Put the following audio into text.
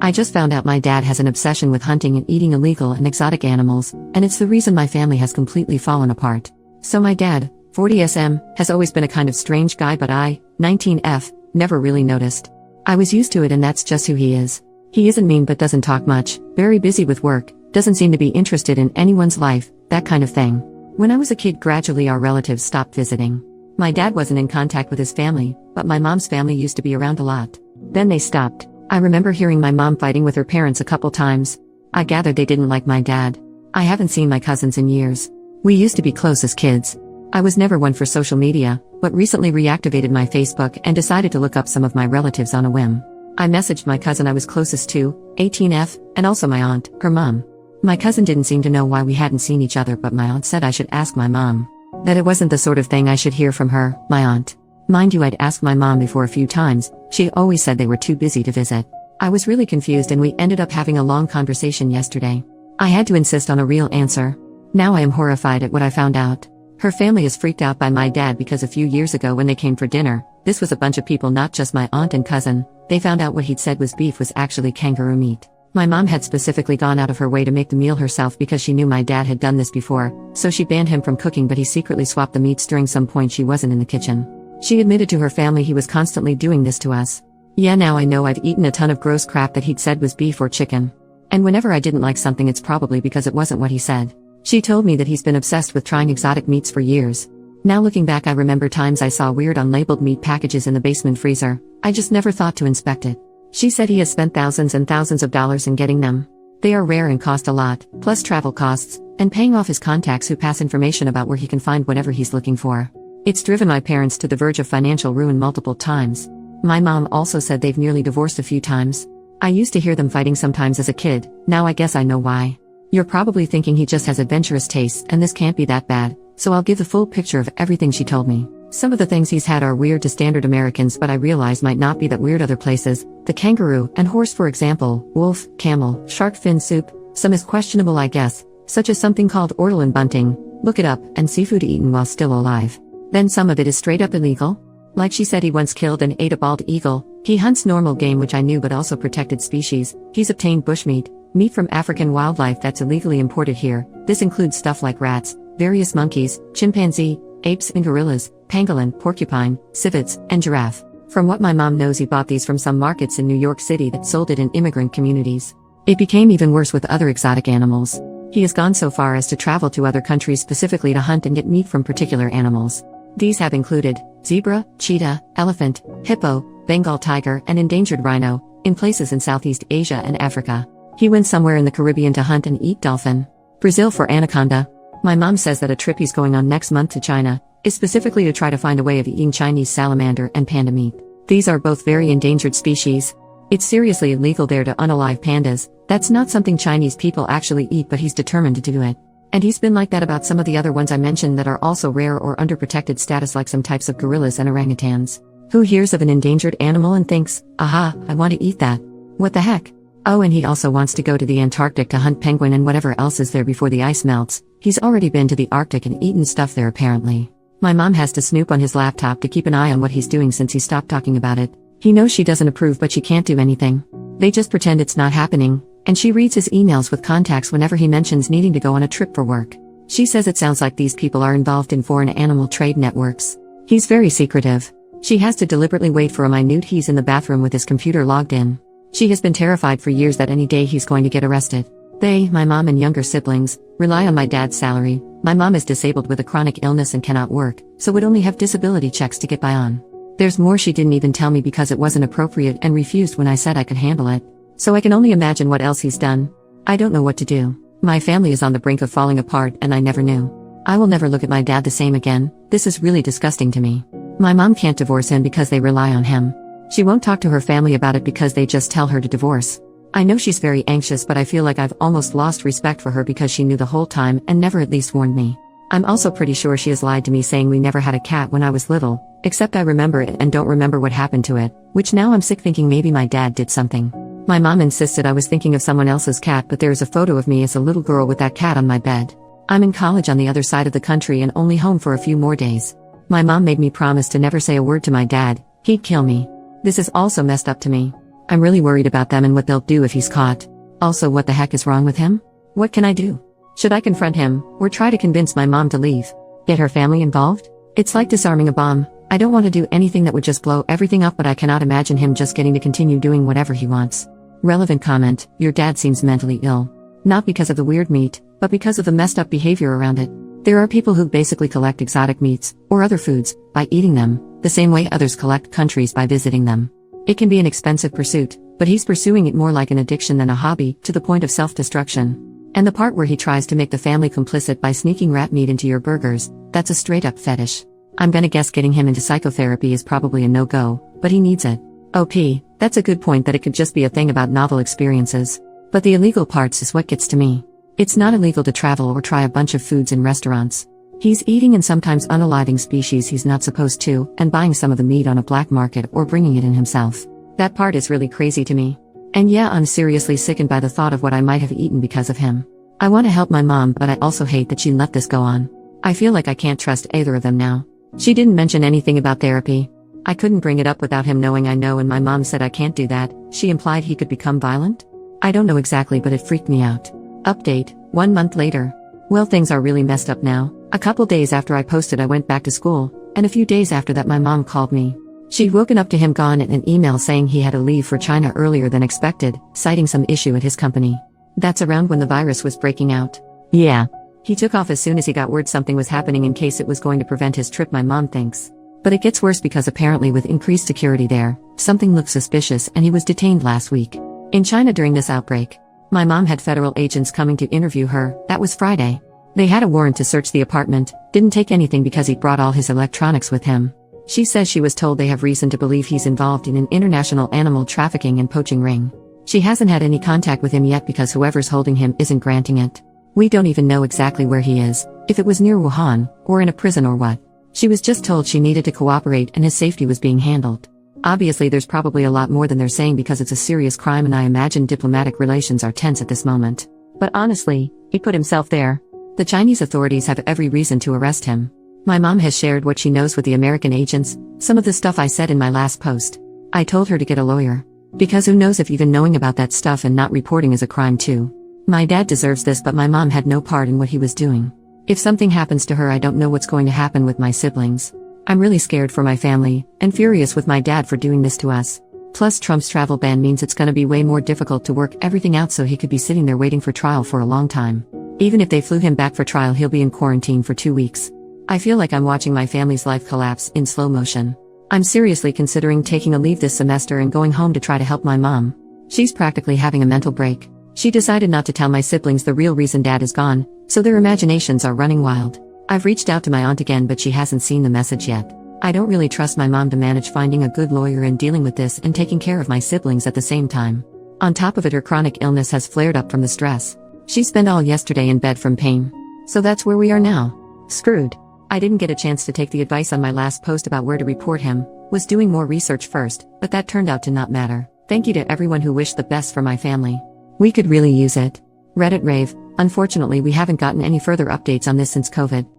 I just found out my dad has an obsession with hunting and eating illegal and exotic animals, and it's the reason my family has completely fallen apart. So my dad, 40SM, has always been a kind of strange guy, but I, 19F, never really noticed. I was used to it, and that's just who he is. He isn't mean but doesn't talk much, very busy with work, doesn't seem to be interested in anyone's life, that kind of thing. When I was a kid, gradually our relatives stopped visiting. My dad wasn't in contact with his family, but my mom's family used to be around a lot. Then they stopped. I remember hearing my mom fighting with her parents a couple times. I gathered they didn't like my dad. I haven't seen my cousins in years. We used to be close as kids. I was never one for social media, but recently reactivated my Facebook and decided to look up some of my relatives on a whim. I messaged my cousin I was closest to, 18F, and also my aunt, her mom. My cousin didn't seem to know why we hadn't seen each other, but my aunt said I should ask my mom. That it wasn't the sort of thing I should hear from her, my aunt. Mind you, I'd asked my mom before a few times. She always said they were too busy to visit. I was really confused, and we ended up having a long conversation yesterday. I had to insist on a real answer. Now I am horrified at what I found out. Her family is freaked out by my dad because a few years ago when they came for dinner, this was a bunch of people, not just my aunt and cousin, they found out what he'd said was beef was actually kangaroo meat. My mom had specifically gone out of her way to make the meal herself because she knew my dad had done this before, so she banned him from cooking, but he secretly swapped the meats during some point she wasn't in the kitchen. She admitted to her family he was constantly doing this to us. Yeah, now I know I've eaten a ton of gross crap that he'd said was beef or chicken. And whenever I didn't like something, it's probably because it wasn't what he said. She told me that he's been obsessed with trying exotic meats for years. Now looking back, I remember times I saw weird unlabeled meat packages in the basement freezer. I just never thought to inspect it. She said he has spent thousands and thousands of dollars in getting them. They are rare and cost a lot, plus travel costs, and paying off his contacts who pass information about where he can find whatever he's looking for. It's driven my parents to the verge of financial ruin multiple times. My mom also said they've nearly divorced a few times. I used to hear them fighting sometimes as a kid, now I guess I know why. You're probably thinking he just has adventurous tastes and this can't be that bad, so I'll give the full picture of everything she told me. Some of the things he's had are weird to standard Americans, but I realize might not be that weird other places. The kangaroo and horse, for example, wolf, camel, shark fin soup. Some is questionable, I guess, such as something called ortolan bunting, look it up, and seafood eaten while still alive. Then some of it is straight up illegal. Like she said, he once killed and ate a bald eagle. He hunts normal game, which I knew, but also protected species. He's obtained bushmeat, meat from African wildlife that's illegally imported here. This includes stuff like rats, various monkeys, chimpanzee, apes and gorillas, pangolin, porcupine, civets, and giraffe. From what my mom knows, he bought these from some markets in New York City that sold it in immigrant communities. It became even worse with other exotic animals. He has gone so far as to travel to other countries specifically to hunt and get meat from particular animals. These have included zebra, cheetah, elephant, hippo, Bengal tiger, and endangered rhino, in places in Southeast Asia and Africa. He went somewhere in the Caribbean to hunt and eat dolphin. Brazil for anaconda. My mom says that a trip he's going on next month to China is specifically to try to find a way of eating Chinese salamander and panda meat. These are both very endangered species. It's seriously illegal there to unalive pandas. That's not something Chinese people actually eat, but he's determined to do it. And he's been like that about some of the other ones I mentioned that are also rare or under protected status, like some types of gorillas and orangutans. Who hears of an endangered animal and thinks, aha, I want to eat that? What the heck? Oh, and he also wants to go to the Antarctic to hunt penguin and whatever else is there before the ice melts. He's already been to the Arctic and eaten stuff there apparently. My mom has to snoop on his laptop to keep an eye on what he's doing since he stopped talking about it. He knows she doesn't approve, but she can't do anything. They just pretend it's not happening, and she reads his emails with contacts whenever he mentions needing to go on a trip for work. She says it sounds like these people are involved in foreign animal trade networks. He's very secretive. She has to deliberately wait for a minute he's in the bathroom with his computer logged in. She has been terrified for years that any day he's going to get arrested. They, my mom and younger siblings, rely on my dad's salary. My mom is disabled with a chronic illness and cannot work, so would only have disability checks to get by on. There's more she didn't even tell me because it wasn't appropriate and refused when I said I could handle it. So I can only imagine what else he's done. I don't know what to do. My family is on the brink of falling apart and I never knew. I will never look at my dad the same again. This is really disgusting to me. My mom can't divorce him because they rely on him. She won't talk to her family about it because they just tell her to divorce. I know she's very anxious, but I feel like I've almost lost respect for her because she knew the whole time and never at least warned me. I'm also pretty sure she has lied to me saying we never had a cat when I was little, except I remember it and don't remember what happened to it, which now I'm sick thinking maybe my dad did something. My mom insisted I was thinking of someone else's cat, but there is a photo of me as a little girl with that cat on my bed. I'm in college on the other side of the country and only home for a few more days. My mom made me promise to never say a word to my dad. He'd kill me. This is also messed up to me. I'm really worried about them and what they'll do if he's caught. Also, what the heck is wrong with him? What can I do? Should I confront him, or try to convince my mom to leave? Get her family involved? It's like disarming a bomb. I don't want to do anything that would just blow everything up, but I cannot imagine him just getting to continue doing whatever he wants. Relevant comment: your dad seems mentally ill. Not because of the weird meat, but because of the messed up behavior around it. There are people who basically collect exotic meats, or other foods, by eating them, the same way others collect countries by visiting them. It can be an expensive pursuit, but he's pursuing it more like an addiction than a hobby, to the point of self-destruction. And the part where he tries to make the family complicit by sneaking rat meat into your burgers, that's a straight-up fetish. I'm gonna guess getting him into psychotherapy is probably a no-go, but he needs it. OP, that's a good point that it could just be a thing about novel experiences. But the illegal parts is what gets to me. It's not illegal to travel or try a bunch of foods in restaurants. He's eating and sometimes unaliving species he's not supposed to, and buying some of the meat on a black market or bringing it in himself. That part is really crazy to me. And yeah, I'm seriously sickened by the thought of what I might have eaten because of him. I want to help my mom, but I also hate that she let this go on. I feel like I can't trust either of them now. She didn't mention anything about therapy. I couldn't bring it up without him knowing I know, and my mom said I can't do that. She implied he could become violent? I don't know exactly, but it freaked me out. Update, 1 month later. Well, things are really messed up now. A couple days after I posted, I went back to school, and a few days after that my mom called me. She'd woken up to him gone and an email saying he had to leave for China earlier than expected, citing some issue at his company. That's around when the virus was breaking out. Yeah. He took off as soon as he got word something was happening in case it was going to prevent his trip, my mom thinks. But it gets worse because apparently with increased security there, something looked suspicious and he was detained last week. In China during this outbreak. My mom had federal agents coming to interview her. That was Friday. They had a warrant to search the apartment, didn't take anything because he'd brought all his electronics with him. She says she was told they have reason to believe he's involved in an international animal trafficking and poaching ring. She hasn't had any contact with him yet because whoever's holding him isn't granting it. We don't even know exactly where he is, if it was near Wuhan, or in a prison or what. She was just told she needed to cooperate and his safety was being handled. Obviously there's probably a lot more than they're saying because it's a serious crime and I imagine diplomatic relations are tense at this moment. But honestly, he put himself there. The Chinese authorities have every reason to arrest him. My mom has shared what she knows with the American agents, some of the stuff I said in my last post. I told her to get a lawyer. Because who knows if even knowing about that stuff and not reporting is a crime too. My dad deserves this, but my mom had no part in what he was doing. If something happens to her, I don't know what's going to happen with my siblings. I'm really scared for my family, and furious with my dad for doing this to us. Plus Trump's travel ban means it's gonna be way more difficult to work everything out, so he could be sitting there waiting for trial for a long time. Even if they flew him back for trial, he'll be in quarantine for 2 weeks. I feel like I'm watching my family's life collapse in slow motion. I'm seriously considering taking a leave this semester and going home to try to help my mom. She's practically having a mental break. She decided not to tell my siblings the real reason dad is gone, so their imaginations are running wild. I've reached out to my aunt again, but she hasn't seen the message yet. I don't really trust my mom to manage finding a good lawyer and dealing with this and taking care of my siblings at the same time. On top of it, her chronic illness has flared up from the stress. She spent all yesterday in bed from pain. So that's where we are now. Screwed. I didn't get a chance to take the advice on my last post about where to report him, was doing more research first, but that turned out to not matter. Thank you to everyone who wished the best for my family. We could really use it. Reddit rave. Unfortunately, we haven't gotten any further updates on this since COVID.